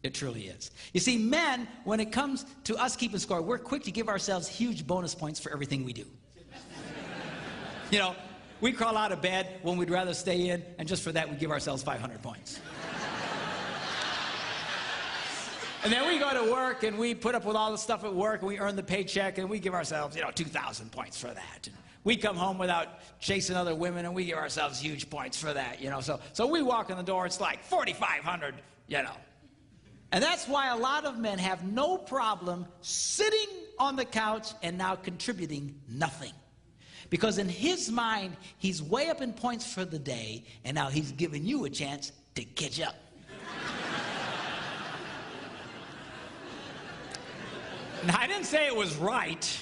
It truly is. You see, men, when it comes to us keeping score, we're quick to give ourselves huge bonus points for everything we do. You know, we crawl out of bed when we'd rather stay in, and just for that, we give ourselves 500 points. And then we go to work, and we put up with all the stuff at work, and we earn the paycheck, and we give ourselves, 2,000 points for that. And we come home without chasing other women, and we give ourselves huge points for that, So we walk in the door, it's like 4,500, And that's why a lot of men have no problem sitting on the couch and now contributing nothing. Because in his mind, he's way up in points for the day, and now he's giving you a chance to catch up. Now, I didn't say it was right.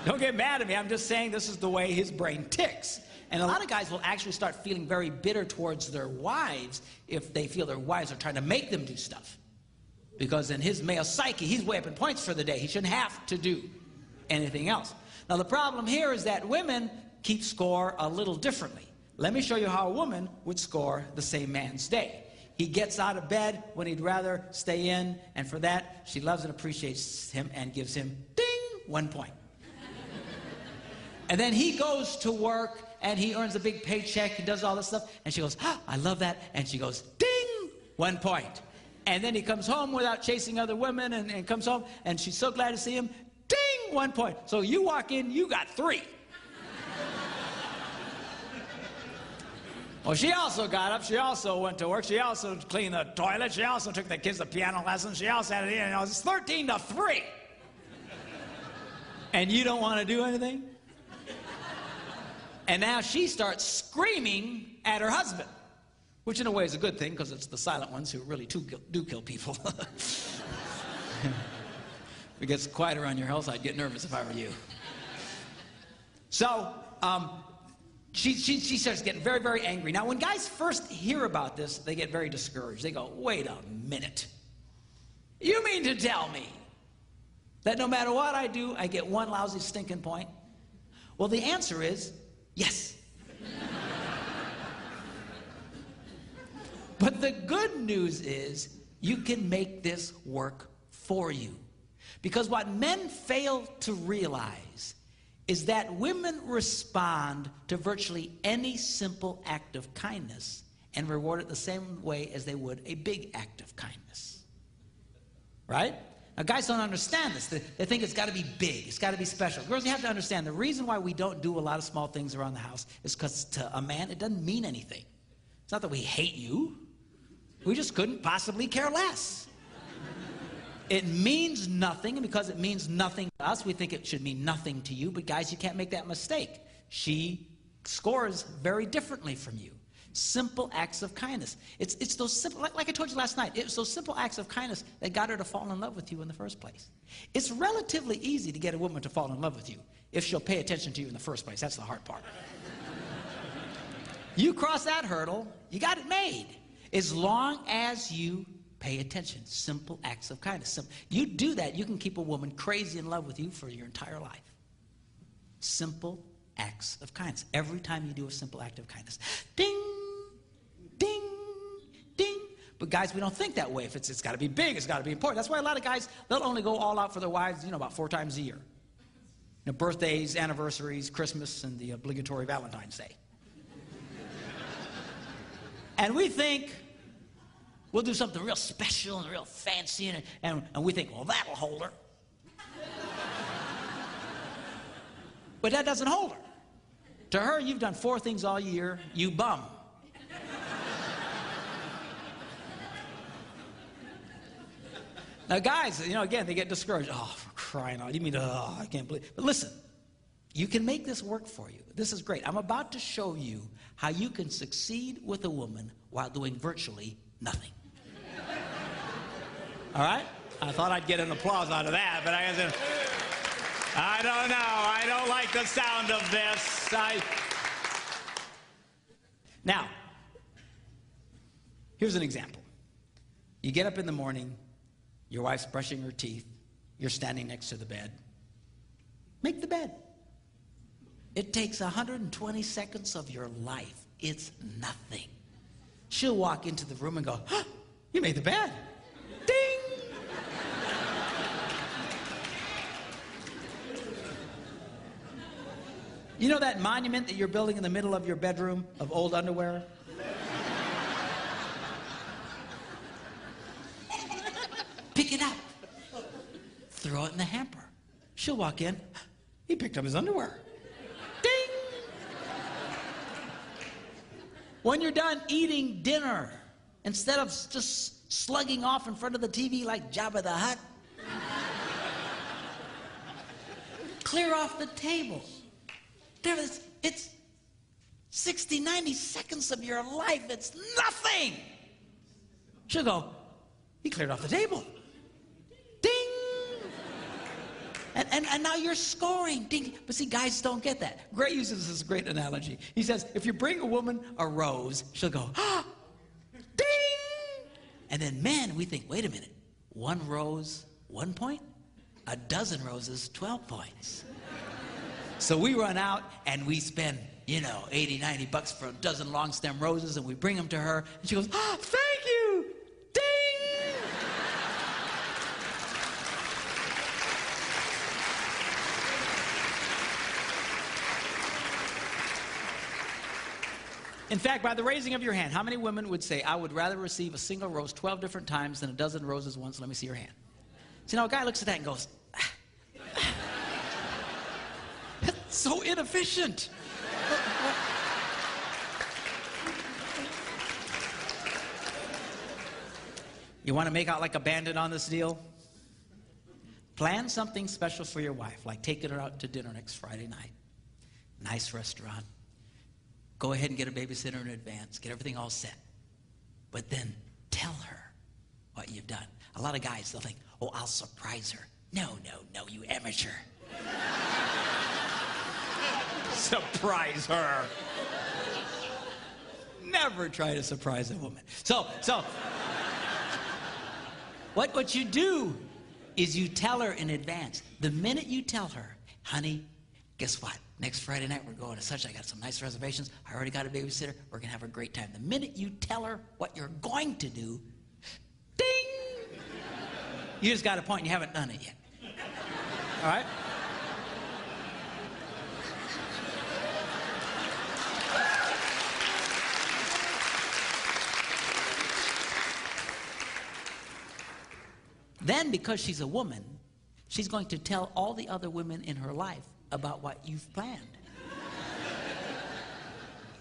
Don't get mad at me. I'm just saying this is the way his brain ticks. And a lot of guys will actually start feeling very bitter towards their wives if they feel their wives are trying to make them do stuff. Because in his male psyche, he's way up in points for the day. He shouldn't have to do anything else. Now, the problem here is that women keep score a little differently. Let me show you how a woman would score the same man's day. He gets out of bed when he'd rather stay in, and for that, she loves and appreciates him and gives him, ding, 1 point. And then he goes to work, and he earns a big paycheck, he does all this stuff, and she goes, I love that, and she goes, ding, 1 point. And then he comes home without chasing other women, and comes home, and she's so glad to see him, ding, 1 point. So you walk in, you got 3. Well, she also got up, she also went to work, she also cleaned the toilet, she also took the kids to piano lessons, she also had it in, it's 13-3. And you don't want to do anything? And now she starts screaming at her husband, which in a way is a good thing, because it's the silent ones who really do kill people. If it gets quiet around your house, I'd get nervous if I were you. So, she starts getting very, very angry. Now, when guys first hear about this, they get very discouraged. They go, wait a minute. You mean to tell me that no matter what I do, I get 1 lousy stinking point? Well, the answer is yes. But the good news is you can make this work for you. Because what men fail to realize is that women respond to virtually any simple act of kindness and reward it the same way as they would a big act of kindness. Right? Now, guys don't understand this. They think it's got to be big. It's got to be special. Girls, you have to understand, the reason why we don't do a lot of small things around the house is because to a man, it doesn't mean anything. It's not that we hate you. We just couldn't possibly care less. It means nothing, and because it means nothing to us, we think it should mean nothing to you. But guys, you can't make that mistake. She scores very differently from you. Simple acts of kindness. It's those simple, like I told you last night, it's those simple acts of kindness that got her to fall in love with you in the first place. It's relatively easy to get a woman to fall in love with you if she'll pay attention to you in the first place. That's the hard part. You cross that hurdle, you got it made. As long as you pay attention. Simple acts of kindness. You do that, you can keep a woman crazy in love with you for your entire life. Simple acts of kindness. Every time you do a simple act of kindness. Ding, ding, ding. But guys, we don't think that way. If it's got to be big, it's got to be important. That's why a lot of guys, they'll only go all out for their wives, about 4 times a year. Birthdays, anniversaries, Christmas, and the obligatory Valentine's Day. And we think we'll do something real special and real fancy, and we think, well, that'll hold her. But that doesn't hold her. To her, you've done 4 things all year, you bum. Now, guys, again, they get discouraged. Oh, for crying out. You mean, I can't believe. But listen, you can make this work for you. This is great. I'm about to show you how you can succeed with a woman while doing virtually nothing. All right? I thought I'd get an applause out of that, but I don't know. I don't like the sound of this. Now, here's an example. You get up in the morning, your wife's brushing her teeth, you're standing next to the bed. Make the bed. It takes 120 seconds of your life. It's nothing. She'll walk into the room and go, you made the bed. You know that monument that you're building in the middle of your bedroom of old underwear? Pick it up. Throw it in the hamper. She'll walk in. He picked up his underwear. Ding! When you're done eating dinner, instead of just slugging off in front of the TV like Jabba the Hutt, clear off the table. It's 60, 90 seconds of your life. It's nothing. She'll go, he cleared off the table. Ding! And now you're scoring. Ding. But see, guys don't get that. Gray uses this great analogy. He says, if you bring a woman a rose, she'll go, ah, ding! And then men, we think, wait a minute. 1 rose, 1 point? A dozen roses, 12 points. So we run out and we spend, you know, 80, 90 bucks for a dozen long stem roses, and we bring them to her, and she goes, ah, thank you! Ding! In fact, by the raising of your hand, how many women would say, I would rather receive a single rose 12 different times than a dozen roses once? Let me see your hand. So now a guy looks at that and goes, that's so inefficient. You want to make out like a bandit on this deal? Plan something special for your wife, like taking her out to dinner next Friday night. Nice restaurant. Go ahead and get a babysitter in advance. Get everything all set. But then tell her what you've done. A lot of guys, they'll think, oh, I'll surprise her. No, you amateur. Surprise her. Never try to surprise a woman. So what you do is you tell her in advance. The minute you tell her, honey, guess what? Next Friday night we're going to such. I got some nice reservations. I already got a babysitter. We're going to have a great time. The minute you tell her what you're going to do, ding! You just got a point and you haven't done it yet. All right? Then, because she's a woman, she's going to tell all the other women in her life about what you've planned.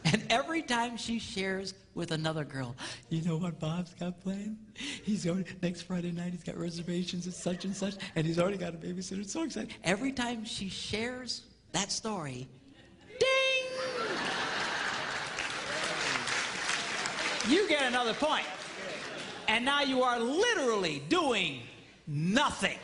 And every time she shares with another girl, you know what Bob's got planned? He's going next Friday night, he's got reservations at such and such, and he's already got a babysitter. It's so exciting. Every time she shares that story, ding! You get another point. And now you are literally doing nothing.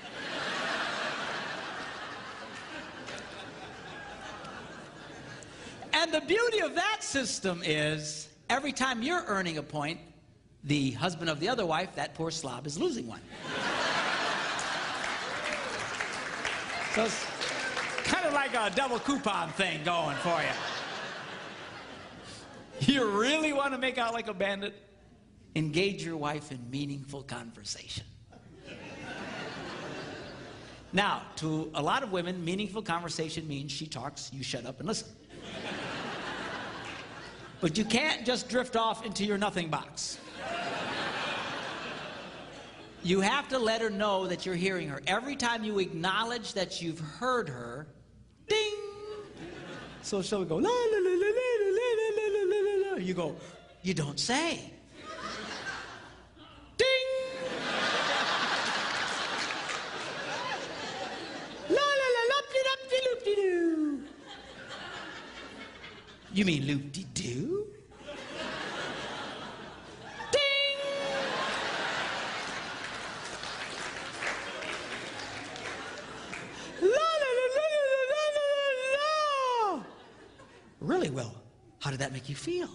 And the beauty of that system is, every time you're earning a point, the husband of the other wife, that poor slob, is losing one. So it's kind of like a double coupon thing going for you. You really want to make out like a bandit? Engage your wife in meaningful conversation. Now, to a lot of women, meaningful conversation means she talks, you shut up and listen. But you can't just drift off into your nothing box. You have to let her know that you're hearing her. Every time you acknowledge that you've heard her, ding! So she'll go, la la la la la la la la la. You go, you don't say. Ding! La la la loop-de-doop-de-loop-de-doo. You mean loop-de-doo? Ding! La la la la la la la la. Really well. How did that make you feel?